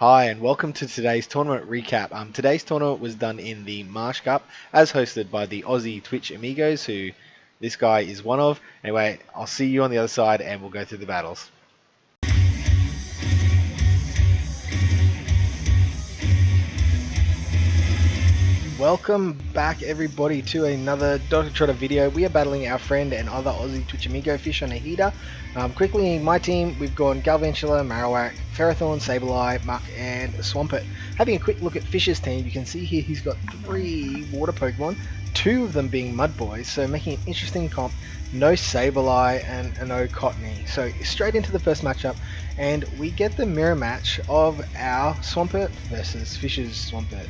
Hi and welcome to today's tournament recap. Today's tournament was done in the Marsh Cup as hosted by the Aussie Twitch Amigos, who this guy is one of. Anyway, I'll see you on the other side and we'll go through the battles. Welcome back everybody to another Dr. Trotter video. We are battling our friend and other Aussie Twitch Amigo fish on a heater. Quickly, in my team, we've gone Galvantula, Marowak, Ferrothorn, Sableye, Muck, and Swampert. Having a quick look at Fish's team, you can see here he's got 3 water Pokemon, 2 of them being Mud Boys, so making an interesting comp. No Sableye and no Cottony. So straight into the first matchup, and we get the mirror match of our Swampert versus Fish's Swampert.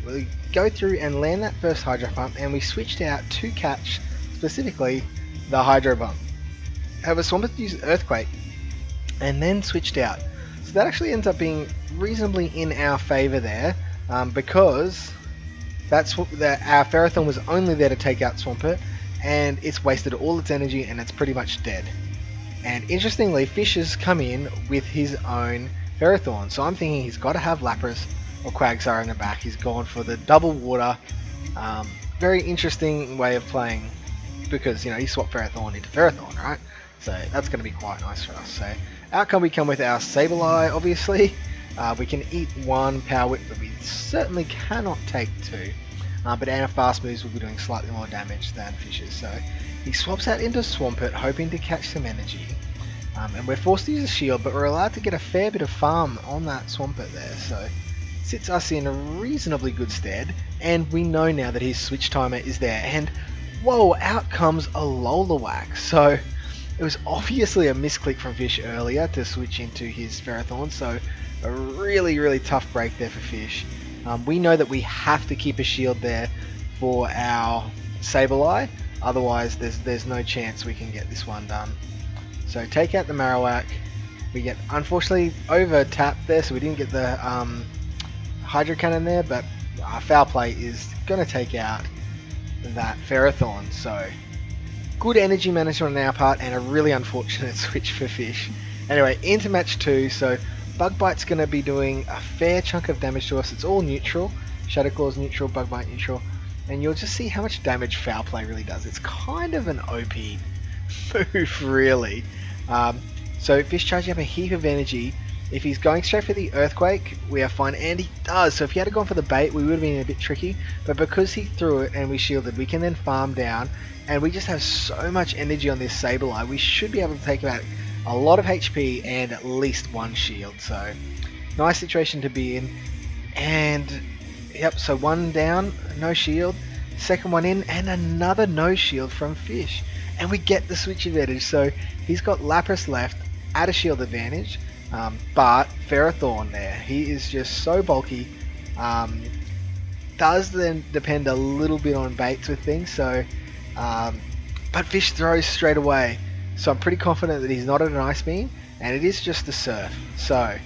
We go through and land that first Hydro Pump, and we switched out to catch specifically the Hydro Pump. However, Swampert used Earthquake and then switched out. So that actually ends up being reasonably in our favour there, because our Ferrothorn was only there to take out Swampert, and it's wasted all its energy and it's pretty much dead. And interestingly, Fish has come in with his own Ferrothorn, so I'm thinking he's got to have Lapras or Quagsire in the back. He's gone for the double water. Very interesting way of playing, because he swapped Ferrothorn into Ferrothorn, right? So that's going to be quite nice for us. So outcome, we come with our Sableye, obviously. We can eat 1 Power Whip, but we certainly cannot take 2. But our fast moves will be doing slightly more damage than Fish's. So he swaps out into Swampert, hoping to catch some energy. And we're forced to use a shield, but we're allowed to get a fair bit of farm on that Swampert there. So sits us in a reasonably good stead, and we know now that his switch timer is there, and whoa, out comes a Lolawak. So it was obviously a misclick from Fish earlier to switch into his Ferrothorn, so a really tough break there for Fish. We know that we have to keep a shield there for our Sableye, otherwise there's no chance we can get this one done. So take out the Marowak. We get unfortunately over tapped there, so we didn't get the Hydro Cannon there, but Foul Play is going to take out that Ferrothorn. So good energy management on our part, and a really unfortunate switch for Fish. Anyway, into match 2. So Bug Bite's going to be doing a fair chunk of damage to us. It's all neutral. Shadow Claw's neutral, Bug Bite neutral, and you'll just see how much damage Foul Play really does. It's kind of an OP move, really. So Fish charging up a heap of energy. If he's going straight for the Earthquake, we are fine, and he does. So if he had gone for the bait, we would have been a bit tricky, but because he threw it and we shielded, we can then farm down, and we just have so much energy on this Sableye, we should be able to take out a lot of HP and at least 1 shield. So nice situation to be in. And yep, so 1 down, no shield, second one in, and another no shield from Fish, and we get the switch advantage. So he's got Lapras left at a shield advantage, but Ferrothorn there, he is just so bulky. Does then depend a little bit on baits with things, so but Fish throws straight away, so I'm pretty confident that he's not at an Ice Beam, and it is just the Surf. So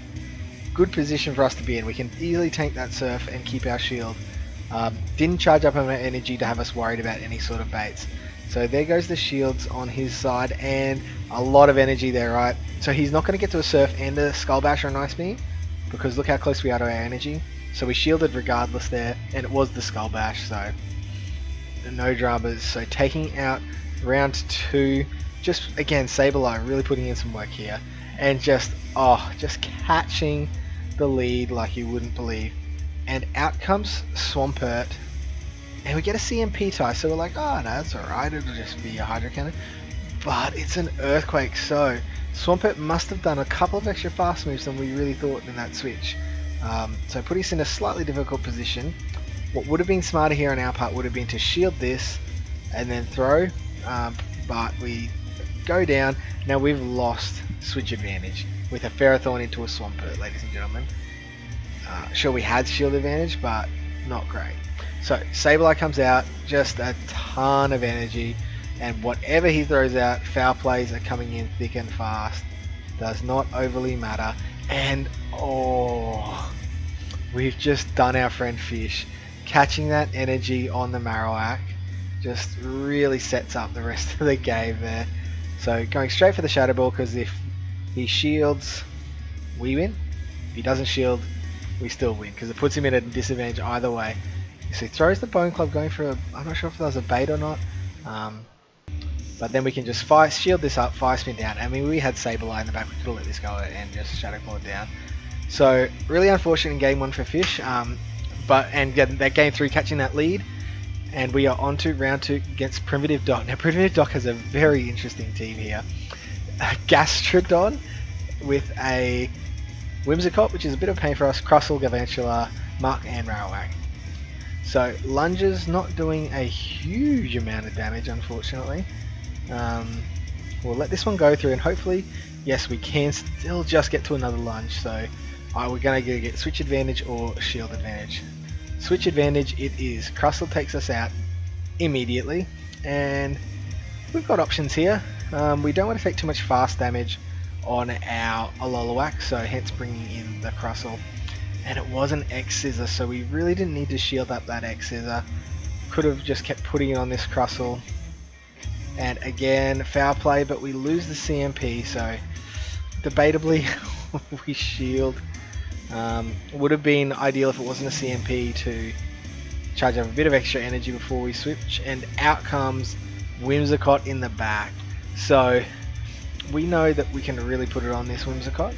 good position for us to be in. We can easily tank that Surf and keep our shield. Didn't charge up enough energy to have us worried about any sort of baits. So there goes the shields on his side, and a lot of energy there, right? So he's not going to get to a Surf and a Skull Bash or an Ice Beam, because look how close we are to our energy. So we shielded regardless there, and it was the Skull Bash, so no dramas. So taking out round 2, just again Sableye really putting in some work here, and just catching the lead like you wouldn't believe. And out comes Swampert, and we get a CMP tie, so we're like, oh no, that's alright, it'll just be a Hydro Cannon. But it's an Earthquake, so Swampert must have done a couple of extra fast moves than we really thought in that switch. So put us in a slightly difficult position. What would have been smarter here on our part would have been to shield this and then throw, but we go down. Now we've lost switch advantage with a Ferrothorn into a Swampert, ladies and gentlemen. Sure, we had shield advantage, but not great. So Sableye comes out, just a ton of energy, and whatever he throws out, Foul Plays are coming in thick and fast. Does not overly matter. And we've just done our friend Fish. Catching that energy on the Marowak just really sets up the rest of the game there. So going straight for the Shadow Ball, because if he shields, we win. he doesn't shield, we still win because it puts him in a disadvantage either way. So he throws the Bone Club going for I'm not sure if that was a bait or not. But then we can just shield this up, fire spin down. I mean, we had Sableye in the back, we could have let this go and just Shadow Claw down. So really unfortunate in game 1 for Fish, and that game 3 catching that lead, and we are on to round 2 against Primitive Doc. Now Primitive Doc has a very interesting team here. Gastrodon with a Whimsicott, which is a bit of pain for us, Crustle, Galvantula, Muck, and Marowak. So Lunge's not doing a huge amount of damage, unfortunately. We'll let this one go through, and hopefully, yes, we can still just get to another lunge. So we're going to get switch advantage or shield advantage. Switch advantage it is. Crustle takes us out immediately, and we've got options here. We don't want to take too much fast damage on our Alolan, so hence bringing in the Crustle. And it was an X-Scissor, so we really didn't need to shield up that X-Scissor. Could have just kept putting it on this Crustle. And again, foul play, but we lose the CMP, so debatably we shield. Would have been ideal if it wasn't a CMP to charge up a bit of extra energy before we switch, and out comes Whimsicott in the back. So we know that we can really put it on this Whimsicott.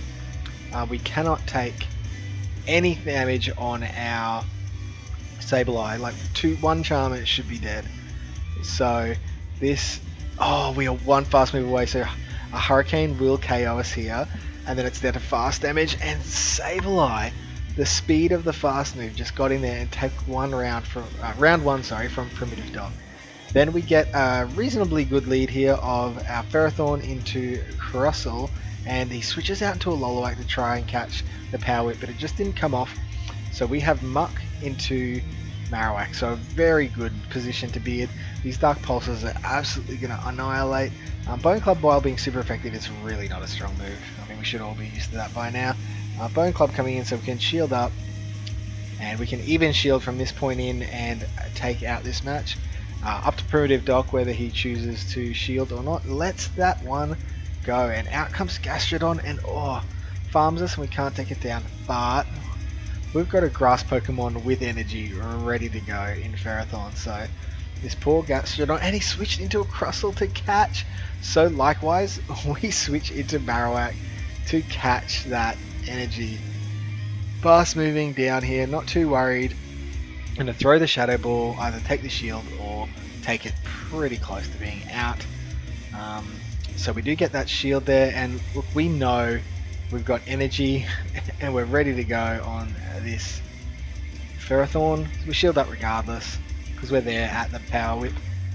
We cannot take any damage on our Sableye. Like one charm and it should be dead. So this, we are one fast move away, so a Hurricane will KO us here, and then it's down to fast damage, and Sableye, the speed of the fast move, just got in there and take one round from round 1 from Primitive Dog. Then we get a reasonably good lead here of our Ferrothorn into Crustle, and he switches out into a Lolowak to try and catch the Power Whip, but it just didn't come off. So we have Muck into Marowak, so a very good position to be in. These Dark Pulses are absolutely going to annihilate. Bone Club, while being super effective, it's really not a strong move. I mean, we should all be used to that by now. Bone Club coming in so we can shield up, and we can even shield from this point in and take out this match. Up to Primitive Doc whether he chooses to shield or not. Lets that one go, and out comes Gastrodon and farms us and we can't take it down, but we've got a grass Pokemon with energy ready to go in Ferrothorn. So this poor Gastrodon, and he switched into a Crustle to catch. So likewise, we switch into Marowak to catch that energy. Fast moving down here, not too worried. I'm going to throw the Shadow Ball, either take the shield or take it pretty close to being out. So we do get that shield there, and look, we know we've got energy and we're ready to go on this Ferrothorn. We shield up regardless because we're there at the Power Whip.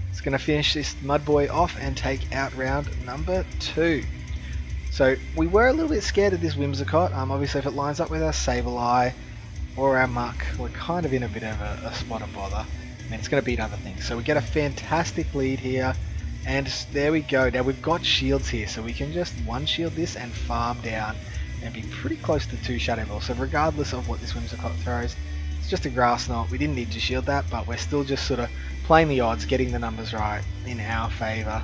It's going to finish this Mudboy off and take out round number 2. So we were a little bit scared of this Whimsicott. Obviously if it lines up with our Sableye or our Muck, we're kind of in a bit of a spot of bother, and it's going to beat other things. So we get a fantastic lead here, and there we go. Now we've got shields here, so we can just one shield this and farm down and be pretty close to 2 Shadow Balls. So regardless of what this Whimsicott throws, it's just a Grass Knot. We didn't need to shield that, but we're still just sort of playing the odds, getting the numbers right in our favour.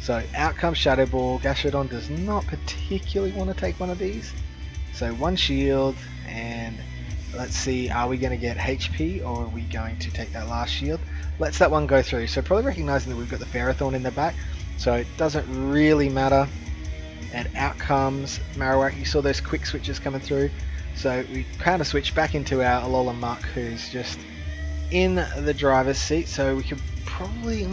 So out comes Shadow Ball. Gastrodon does not particularly want to take one of these. So one shield, and let's see, are we going to get HP or are we going to take that last shield? Let's that one go through. So probably recognizing that we've got the Ferrothorn in the back, so it doesn't really matter. And out comes Marowak. You saw those quick switches coming through. So we kind of switch back into our Alolan Muck, who's just in the driver's seat. So we could probably,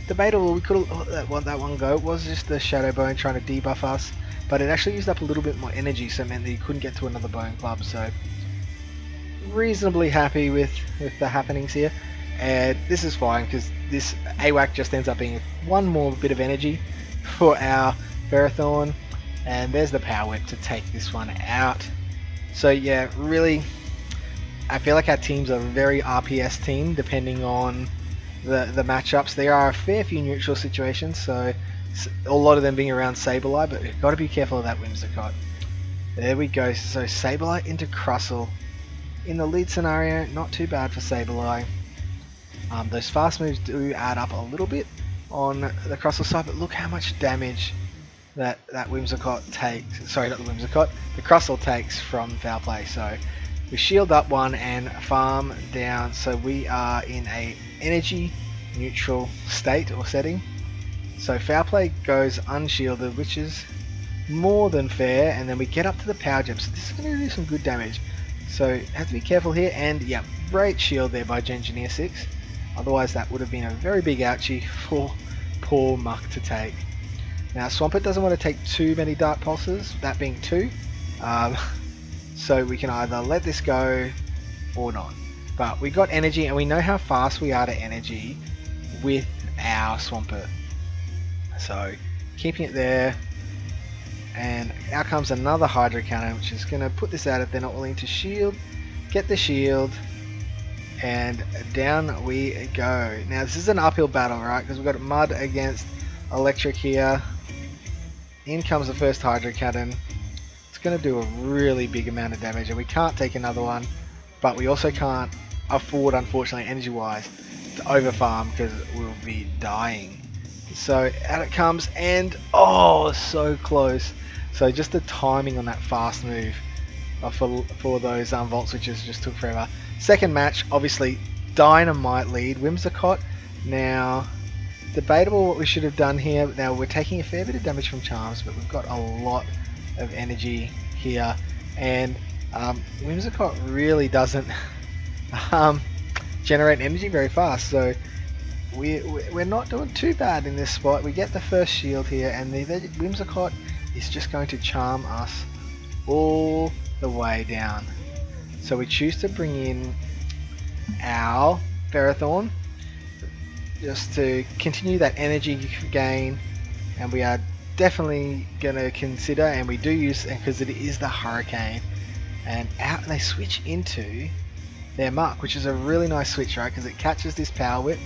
debatable, we could have let that one go. It was just the Shadow Bone trying to debuff us, but it actually used up a little bit more energy, so it meant that you couldn't get to another Bone Club. So reasonably happy with the happenings here, and this is fine because this AWAC just ends up being one more bit of energy for our Ferrothorn, and there's the Power Whip to take this one out. So yeah, really, I feel like our teams are a very RPS team depending on the matchups. There are a fair few neutral situations, so a lot of them being around Sableye, but we've got to be careful of that Whimsicott. There we go. So Sableye into Crustle. In the lead scenario, not too bad for Sableye. Those fast moves do add up a little bit on the Crustle side, but look how much damage that Whimsicott takes. Sorry, not the Whimsicott. The Crustle takes from Foul Play. So we shield up one and farm down. So we are in a energy neutral state or setting. So Foul Play goes unshielded, which is more than fair, and then we get up to the power gem. So this is going to do some good damage. So have to be careful here, and yeah, great shield there by Engineer 6. Otherwise that would have been a very big ouchie for poor Muck to take. Now Swampert doesn't want to take too many Dark Pulses, that being 2. So we can either let this go or not. But we got energy, and we know how fast we are to energy with our Swampert. So keeping it there. And out comes another Hydro Cannon, which is going to put this out if they're not willing to shield. Get the shield, and down we go. Now this is an uphill battle, right? Because we've got Mud against Electric here. In comes the first Hydro Cannon. It's going to do a really big amount of damage, and we can't take another one. But we also can't afford, unfortunately, energy-wise, to overfarm because we'll be dying. So out it comes, and oh, so close. So just the timing on that fast move for those Volt Switches just took forever. Second match, obviously dynamite lead, Whimsicott. Now, debatable what we should have done here. Now we're taking a fair bit of damage from Charms, but we've got a lot of energy here, and Whimsicott really doesn't generate energy very fast. So we're not doing too bad in this spot. We get the first shield here, and the Whimsicott is just going to charm us all the way down. So we choose to bring in our Ferrothorn just to continue that energy gain, and we are definitely going to consider, and we do use, because it is the Hurricane, and out they switch into their Muck, which is a really nice switch, right, because it catches this Power Whip.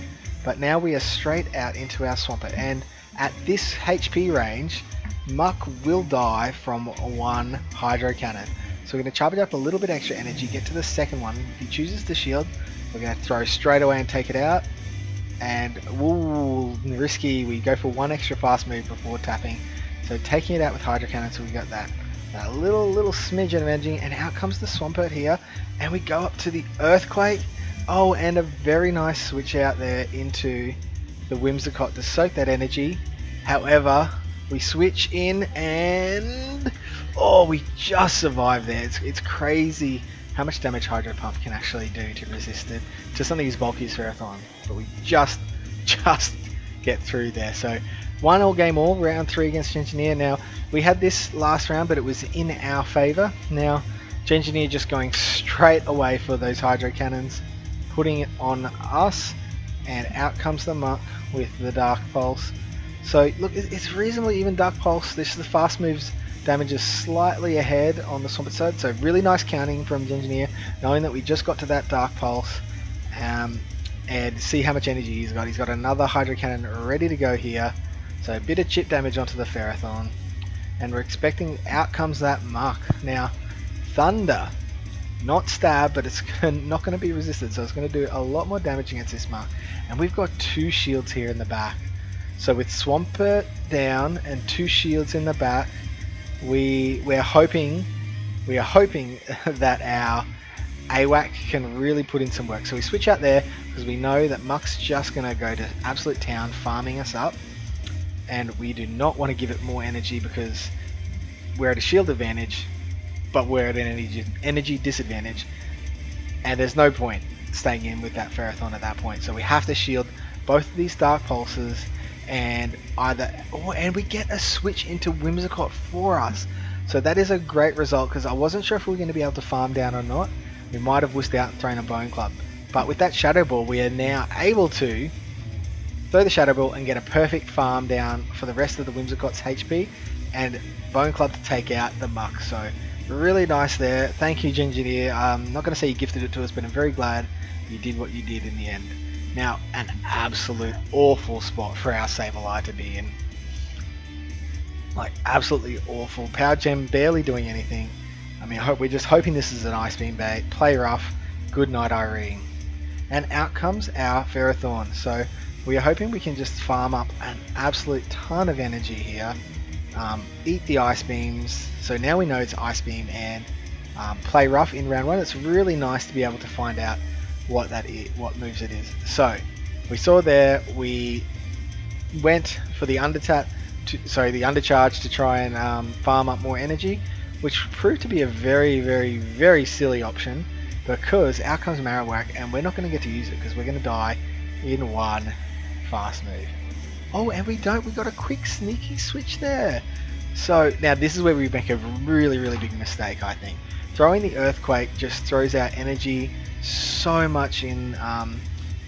But now we are straight out into our Swampert, and at this HP range, Muck will die from one Hydro Cannon. So we're going to charge it up a little bit extra energy, get to the second one. If he chooses to shield, we're going to throw straight away and take it out. And ooh, risky, we go for one extra fast move before tapping. So taking it out with Hydro Cannon, so we got that little smidgen of energy, and out comes the Swampert here, and we go up to the Earthquake. Oh, and a very nice switch out there into the Whimsicott to soak that energy. However, we switch in, and oh, we just survived there. It's crazy how much damage Hydro Pump can actually do to resist it, to something as bulky as Ferrothorn. But we just get through there. So 1-all game all, round 3 against Engineer. Now, we had this last round, but it was in our favour. Now, Engineer just going straight away for those Hydro Cannons, putting it on us, and out comes the Muck with the Dark Pulse. So look, it's reasonably even Dark Pulse. This is the fast moves damage is slightly ahead on the Swampert side, so really nice counting from the Engineer, knowing that we just got to that Dark Pulse, and see how much energy he's got. He's got another Hydro Cannon ready to go here, so a bit of chip damage onto the Ferrothorn, and we're expecting, out comes that Muck. Now, Thunder, not stab, but it's not going to be resisted, so it's going to do a lot more damage against this Muck. And we've got 2 shields here in the back. So with Swampert down and 2 shields in the back, we are hoping that our AWAC can really put in some work. So we switch out there because we know that Muck's just going to go to absolute town farming us up, and we do not want to give it more energy because we're at a shield advantage, but we're at an energy disadvantage, and there's no point staying in with that Ferrothorn at that point. So we have to shield both of these Dark Pulses, and and we get a switch into Whimsicott for us. So that is a great result, because I wasn't sure if we were going to be able to farm down or not. We might have whisked out and thrown a Bone Club, but with that Shadow Ball we are now able to throw the Shadow Ball and get a perfect farm down for the rest of the Whimsicott's HP, and Bone Club to take out the Muck. So really nice there. Thank you, Engineer. I'm not going to say you gifted it to us, but I'm very glad you did what you did in the end. Now, an absolute awful spot for our Sableye to be in. Like, absolutely awful. Power Gem barely doing anything. I mean, we're just hoping this is an Ice Beam bait. Play rough. Good night, Irene. And out comes our Ferrothorn. So we are hoping we can just farm up an absolute ton of energy here. eat the ice beams. So now we know it's ice beam and play rough in round 1. It's really nice to be able to find out what that is, what moves it is. So we saw there, we went for the the undercharge to try and farm up more energy, which proved to be a very, very, very silly option because out comes Marowak and we're not going to get to use it because we're going to die in one fast move. Oh, and we don't. We got a quick sneaky switch there. So now this is where we make a really, really big mistake, I think. Throwing the Earthquake just throws our energy so much in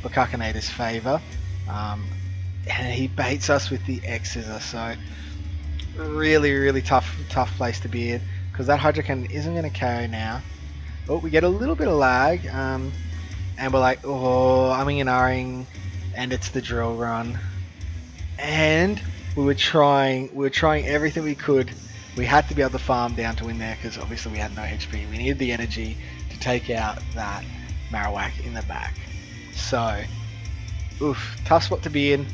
Bakakanator's favor. And he baits us with the X-Scissor, so really, really tough place to be in because that Hydro Cannon isn't going to KO now. Oh, we get a little bit of lag, and we're like, oh, umming and ahhing, and it's the drill run. And we were trying everything we could. We had to be able to farm down to win there because obviously we had no HP. We needed the energy to take out that Marowak in the back. So, oof, tough spot to be in.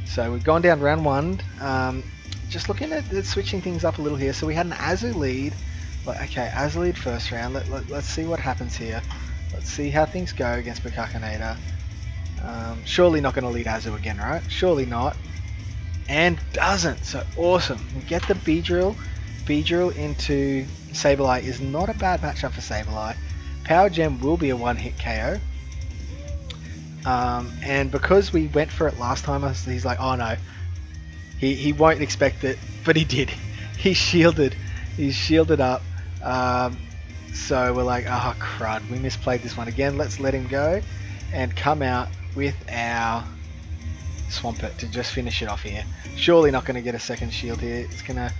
So we've gone down round 1. Just looking at switching things up a little here. So we had an Azu lead. But okay, Azu lead first round. Let's see what happens here. Let's see how things go against Bakakanator. Surely not going to lead Azu again, right? Surely not. And doesn't. So awesome. We get the Beedrill. Beedrill into Sableye is not a bad matchup for Sableye. Power Gem will be a one-hit KO. And because we went for it last time, he's like, oh no. He won't expect it, but he did. He's shielded up. So we're like, oh crud, we misplayed this one again. Let's let him go and come out with our Swampert to just finish it off here. Surely not going to get a second shield here. It's going to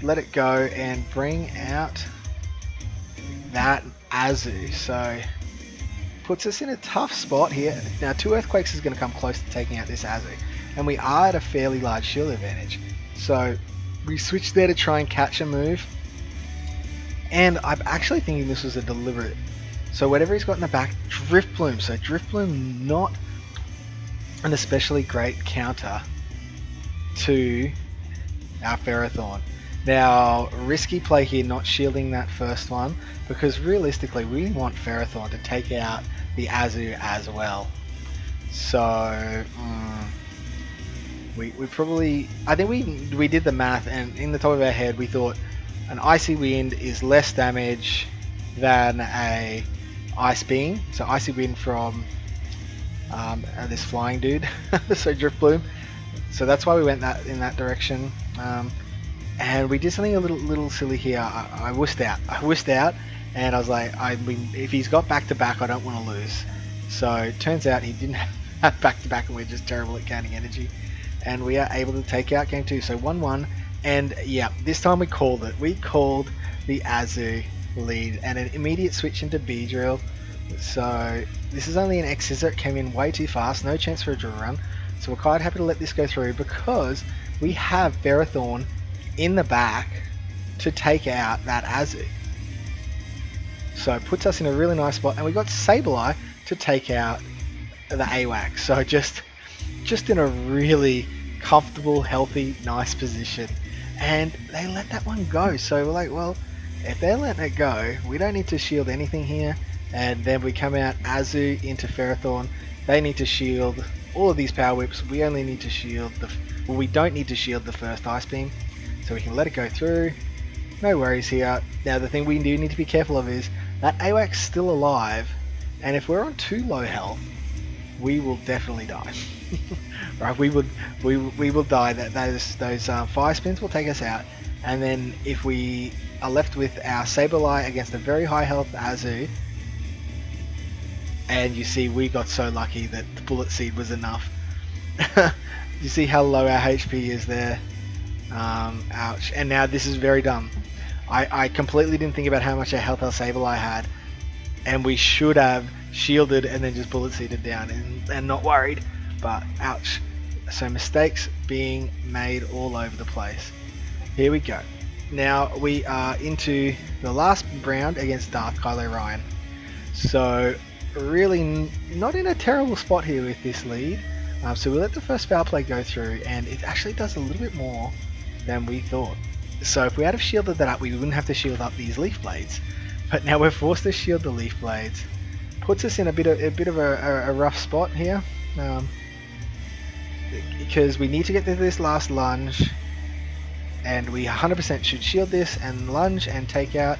let it go and bring out that Azu. So puts us in a tough spot here. Now 2 Earthquakes is going to come close to taking out this Azu. And we are at a fairly large shield advantage. So we switched there to try and catch a move. And I'm actually thinking this was a deliberate. So whatever he's got in the back, Drift Bloom. So Drift Bloom not an especially great counter to our Ferrothorn. Now, risky play here not shielding that first one because realistically we want Ferrothorn to take out the Azu as well. So we probably, I think we did the math and in the top of our head we thought an Icy Wind is less damage than a Ice Beam. So Icy Wind from this flying dude, so Drift Bloom. So that's why we went in that direction. And we did something a little silly here. I wussed out, and I was like, if he's got back to back, I don't want to lose. So it turns out he didn't have back to back, and we're just terrible at counting energy. And we are able to take out game 2. So 1-1, and yeah, this time we called it. We called the Azu lead, and an immediate switch into Beedrill. So this is only an X-Scissor. It came in way too fast. No chance for a drill run. So we're quite happy to let this go through because we have Ferrothorn in the back to take out that Azu. So it puts us in a really nice spot, and we got Sableye to take out the AWAC. So just in a really comfortable, healthy, nice position. And they let that one go. So we're like, well, if they're letting it go, we don't need to shield anything here. And then we come out Azu into Ferrothorn. They need to shield all of these Power Whips. We only need to shield we don't need to shield the first Ice Beam. So we can let it go through. No worries here. Now the thing we do need to be careful of is that AWAC's still alive. And if we're on too low health, we will definitely die. Right, we will die. Those fire spins will take us out. And then if we are left with our Sableye against a very high health Azu, and you see we got so lucky that the Bullet Seed was enough. You see how low our HP is there. Ouch. And now this is very dumb. I completely didn't think about how much our health our Sableye had, and we should have shielded and then just Bullet Seeded down and not worried, but ouch. So mistakes being made all over the place. Here we go. Now we are into the last round against Darth Kylo Ryan. So really not in a terrible spot here with this lead. So we let the first foul play go through, and it actually does a little bit more than we thought. So if we had have shielded that up, we wouldn't have to shield up these leaf blades. But now we're forced to shield the leaf blades. Puts us in a bit of a rough spot here. Because we need to get to this last lunge. And we 100% should shield this and lunge and take out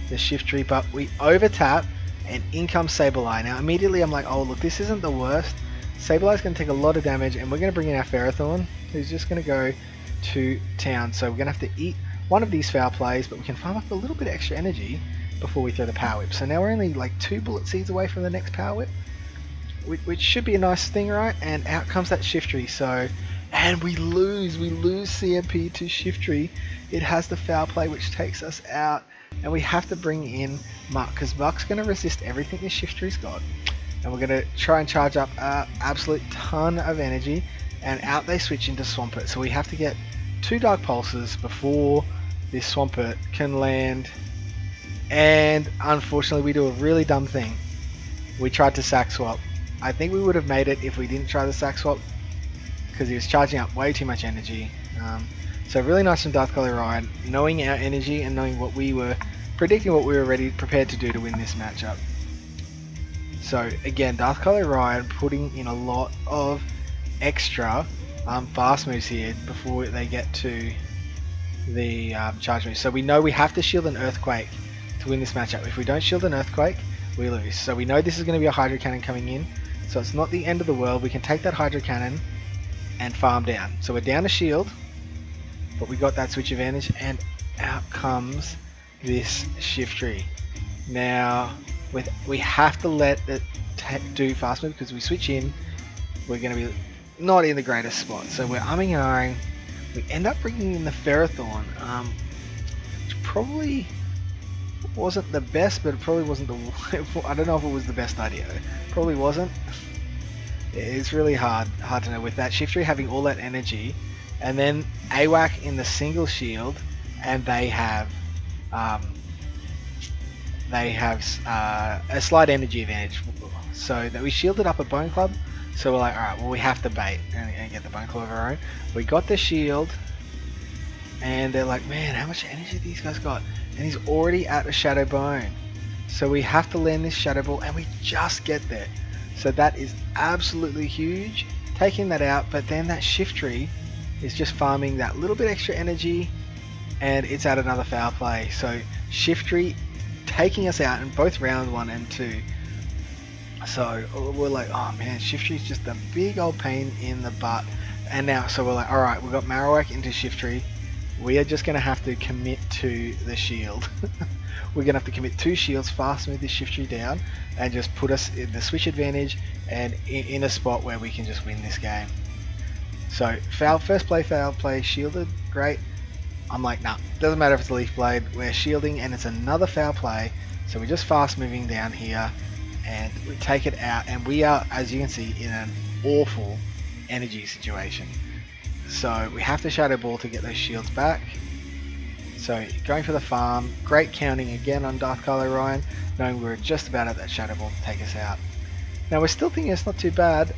the shift tree. But we over tap and in comes Sableye. Now immediately I'm like, oh look, this isn't the worst. Sableye's going to take a lot of damage and we're going to bring in our Ferrothorn, who's just going to go to town. So we're going to have to eat one of these foul plays, but we can farm up a little bit of extra energy before we throw the Power Whip. So now we're only like 2 bullet seeds away from the next Power Whip, which should be a nice thing, right? And out comes that Shiftry. So, and we lose CMP to Shiftry. It has the foul play which takes us out, and we have to bring in Muck, because Muck's going to resist everything this Shiftry's got. And we're going to try and charge up an absolute ton of energy, and out they switch into Swampert. So we have to get 2 Dark Pulses before this Swampert can land. And unfortunately we do a really dumb thing. We tried to sack swap. I think we would have made it if we didn't try the sack swap, because he was charging up way too much energy. So really nice from Darthcolour Ryan, knowing our energy and knowing what we were predicting, what we were prepared to do to win this matchup. So again, Darthcolour Ryan putting in a lot of extra fast moves here before they get to the charge move. So we know we have to shield an Earthquake to win this matchup. If we don't shield an Earthquake, we lose. So we know this is going to be a Hydro Cannon coming in. So it's not the end of the world. We can take that Hydro Cannon and farm down. So we're down a shield, but we got that switch advantage, and out comes this Shiftry. Now we have to let it do fast move, because we switch in, we're going to be not in the greatest spot. So we're umming and ahhing. We end up bringing in the Ferrothorn, which probably wasn't the best, but it probably wasn't the I don't know if it was the best idea. Probably wasn't. It's really hard to know with that Shiftry having all that energy, and then AWAC in the single shield, and they have a slight energy advantage, so that we shielded up a Bone Club. So we're like, alright, well we have to bait and get the Bone Club of our own. We got the shield, and they're like, man, how much energy these guys got? And he's already at a Shadow Bone. So we have to land this Shadow Ball, and we just get there. So that is absolutely huge, taking that out, but then that Shiftry is just farming that little bit extra energy, and it's at another foul play. So Shiftry taking us out in both round 1 and 2. So we're like, oh man, Shiftry's just a big old pain in the butt. And now, so we're like, alright, we've got Marowak into Shiftry. We are just going to have to commit to the shield. We're going to have to commit 2 shields, fast move this Shiftry down, and just put us in the switch advantage and in a spot where we can just win this game. So first play, foul play, shielded, great. I'm like, nah, doesn't matter if it's a Leaf Blade, we're shielding and it's another foul play. So we're just fast moving down here, and we take it out, and we are, as you can see, in an awful energy situation. So we have to Shadow Ball to get those shields back. So going for the farm, great counting again on Darthcolour Ryan, knowing we're just about at that Shadow Ball to take us out. Now we're still thinking it's not too bad.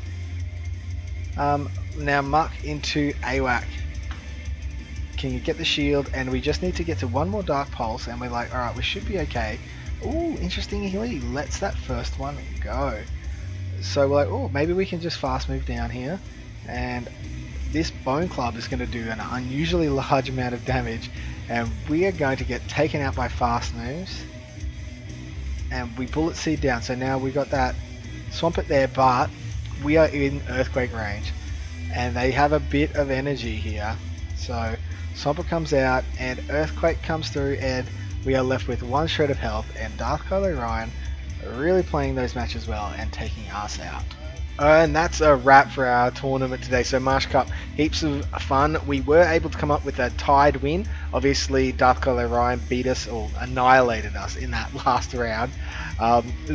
Now Muck into AWAC. Can you get the shield? And we just need to get to 1 more Dark Pulse, and we're like, alright, we should be okay. Ooh, interesting, he lets that first one go. So we're like, oh, maybe we can just fast move down here, and this Bone Club is going to do an unusually large amount of damage, and we are going to get taken out by fast moves, and we Bullet Seed down. So now we got that Swampert there, but we are in Earthquake range, and they have a bit of energy here. So Swampert comes out, and Earthquake comes through, and we are left with 1 shred of health, and Darthcolour Ryan really playing those matches well and taking us out. And that's a wrap for our tournament today. So Marsh Cup, heaps of fun. We were able to come up with a tied win. Obviously Darthcolour Ryan beat us, or annihilated us in that last round.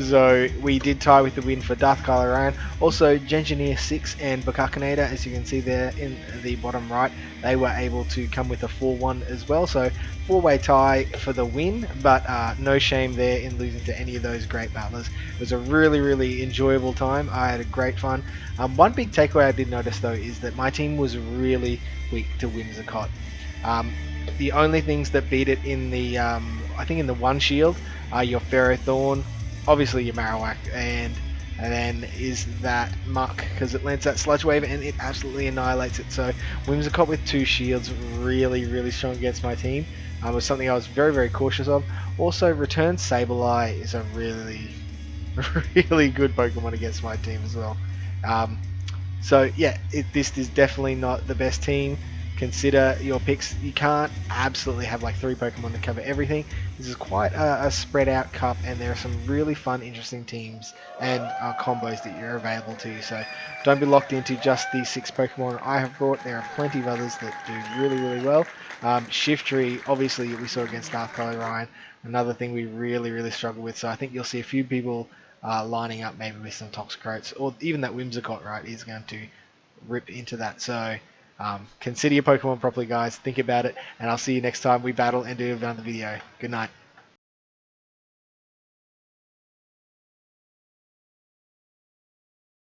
So we did tie with the win for Darthcolour Ryan. Also Gengineer 6 and Bakakinator, as you can see there in the bottom right, they were able to come with a 4-1 as well. So 4-way tie for the win, but no shame there in losing to any of those great battlers. It was a really enjoyable time. I had a great fun. One big takeaway I did notice though is that my team was really weak to Whimsicott. The only things that beat it in the, I think in the one shield, are your Ferrothorn, obviously your Marowak, and then is that Muck, because it lands that Sludge Wave and it absolutely annihilates it. So Whimsicott with 2 shields, really, really strong against my team. Was something I was very, very cautious of. Also, Return Sableye is a really, really good Pokemon against my team as well. Um, so yeah, this is definitely not the best team. Consider your picks. You can't absolutely have like 3 Pokemon to cover everything. This is quite a spread out cup, and there are some really fun, interesting teams and combos that you're available to. So don't be locked into just these 6 Pokemon I have brought. There are plenty of others that do really, really well. Shiftry, obviously, we saw against Darth Color Ryan. Another thing we really, really struggle with. So I think you'll see a few people lining up maybe with some Toxicroaks, or even that Whimsicott, right, is going to rip into that. So consider your Pokemon properly, guys. Think about it, and I'll see you next time we battle and do another video. Good night.